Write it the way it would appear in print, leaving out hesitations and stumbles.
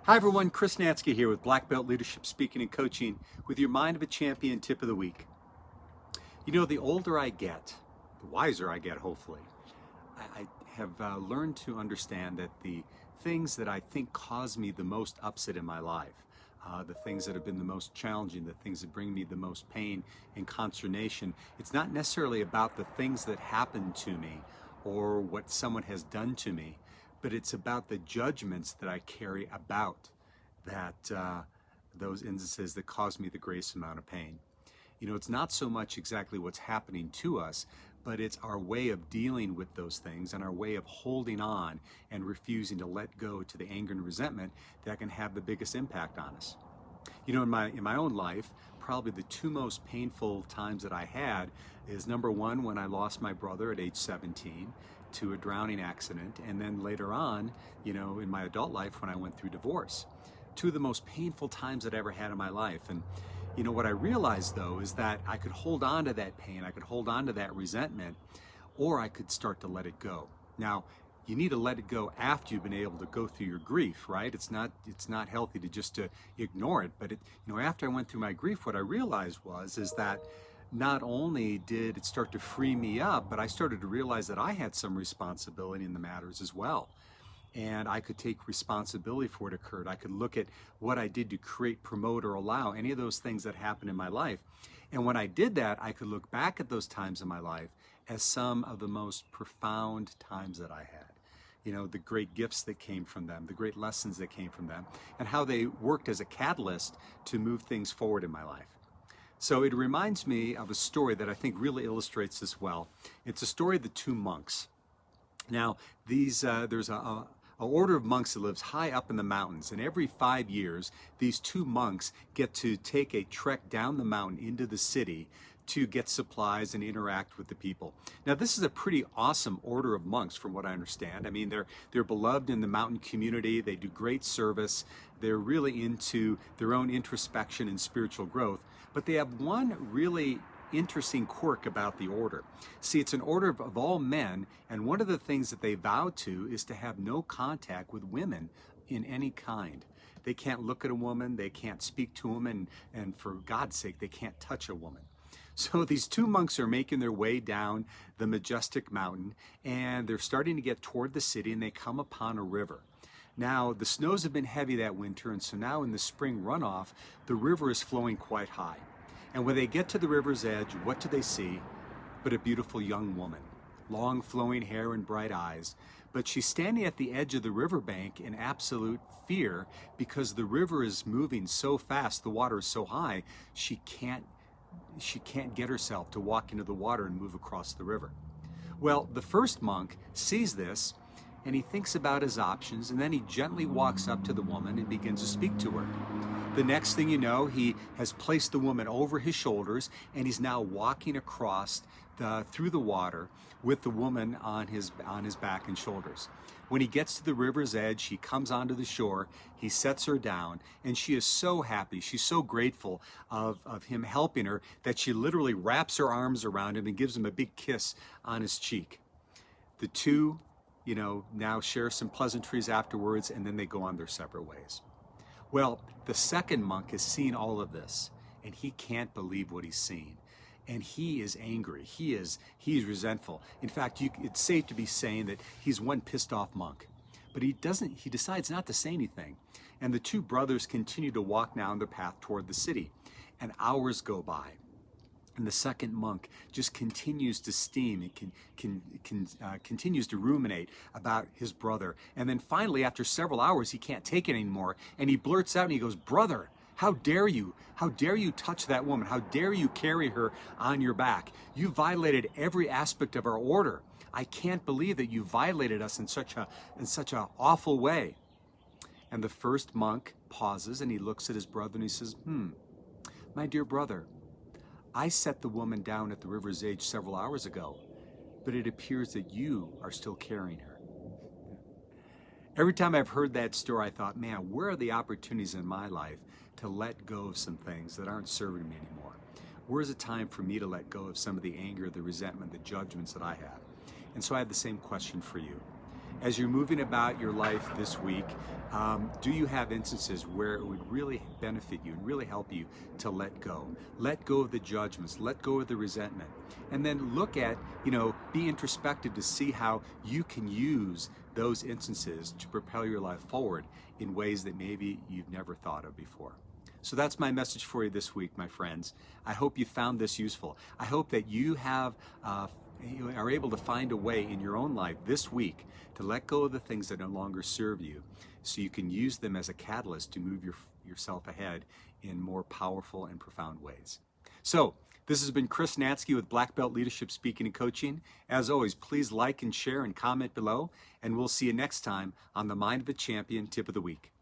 Hi everyone, Chris Natzke here with Black Belt Leadership Speaking and Coaching with your Mind of a Champion tip of the week. You know, the older I get, the wiser I get, hopefully, I have learned to understand that the things that I think cause me the most upset in my life, the things that have been the most challenging, the things that bring me the most pain and consternation, it's not necessarily about the things that happen to me or what someone has done to me, but it's about the judgments that I carry about those instances that cause me the greatest amount of pain. You know, it's not so much exactly what's happening to us, but it's our way of dealing with those things and our way of holding on and refusing to let go to the anger and resentment that can have the biggest impact on us. You know, in my own life, probably the two most painful times that I had is number one, when I lost my brother at age 17 to a drowning accident, and then later on, you know, in my adult life when I went through divorce. Two of the most painful times that I ever had in my life. And you know, what I realized though is that I could hold on to that pain, I could hold on to that resentment, or I could start to let it go. Now, you need to let it go after you've been able to go through your grief, right? It's not healthy to just to ignore it. But you know, after I went through my grief, what I realized is that not only did it start to free me up, but I started to realize that I had some responsibility in the matters as well. And I could take responsibility for what occurred. I could look at what I did to create, promote, or allow any of those things that happened in my life. And when I did that, I could look back at those times in my life as some of the most profound times that I had. You know, the great gifts that came from them, the great lessons that came from them, and how they worked as a catalyst to move things forward in my life. So it reminds me of a story that I think really illustrates this well. It's a story of the two monks. Now, there's an order of monks that lives high up in the mountains, and every 5 years, these two monks get to take a trek down the mountain into the city to get supplies and interact with the people. Now, this is a pretty awesome order of monks from what I understand. I mean, they're beloved in the mountain community, they do great service, they're really into their own introspection and spiritual growth, but they have one really interesting quirk about the order. See, it's an order of all men, and one of the things that they vow to is to have no contact with women in any kind. They can't look at a woman, they can't speak to a woman, and for God's sake, they can't touch a woman. So these two monks are making their way down the majestic mountain, and they're starting to get toward the city, and they come upon a river. Now, the snows have been heavy that winter, and so now in the spring runoff, the river is flowing quite high. And when they get to the river's edge, what do they see but a beautiful young woman? Long flowing hair and bright eyes. But she's standing at the edge of the riverbank in absolute fear because the river is moving so fast, the water is so high, she can't get herself to walk into the water and move across the river. Well, the first monk sees this, and he thinks about his options, and then he gently walks up to the woman and begins to speak to her. The next thing you know, he has placed the woman over his shoulders, and he's now walking across through the water with the woman on his back and shoulders. When he gets to the river's edge, he comes onto the shore, he sets her down, and she is so happy, she's so grateful of him helping her that she literally wraps her arms around him and gives him a big kiss on his cheek. The two, you know, now share some pleasantries afterwards, and then they go on their separate ways. Well, the second monk has seen all of this, and he can't believe what he's seen. And he is angry, he's resentful. In fact, it's safe to be saying that he's one pissed off monk. But he decides not to say anything. And the two brothers continue to walk down the path toward the city. And hours go by. And the second monk just continues to steam and continues to ruminate about his brother. And then finally, after several hours, he can't take it anymore. And he blurts out and he goes, "Brother, how dare you? How dare you touch that woman? How dare you carry her on your back? You violated every aspect of our order. I can't believe that you violated us in such a awful way." And the first monk pauses and he looks at his brother and he says, "My dear brother, I set the woman down at the river's edge several hours ago, but it appears that you are still carrying her." Every time I've heard that story, I thought, man, where are the opportunities in my life to let go of some things that aren't serving me anymore? Where's the time for me to let go of some of the anger, the resentment, the judgments that I have? And so I have the same question for you. As you're moving about your life this week, do you have instances where it would really benefit you and really help you to let go? Let go of the judgments, let go of the resentment, and then look at, be introspective to see how you can use those instances to propel your life forward in ways that maybe you've never thought of before. So that's my message for you this week, my friends. I hope you found this useful. I hope that you are able to find a way in your own life this week to let go of the things that no longer serve you, so you can use them as a catalyst to move yourself ahead in more powerful and profound ways. So this has been Chris Natzke with Black Belt Leadership Speaking and Coaching. As always, please like and share and comment below, and we'll see you next time on the Mind of a Champion Tip of the Week.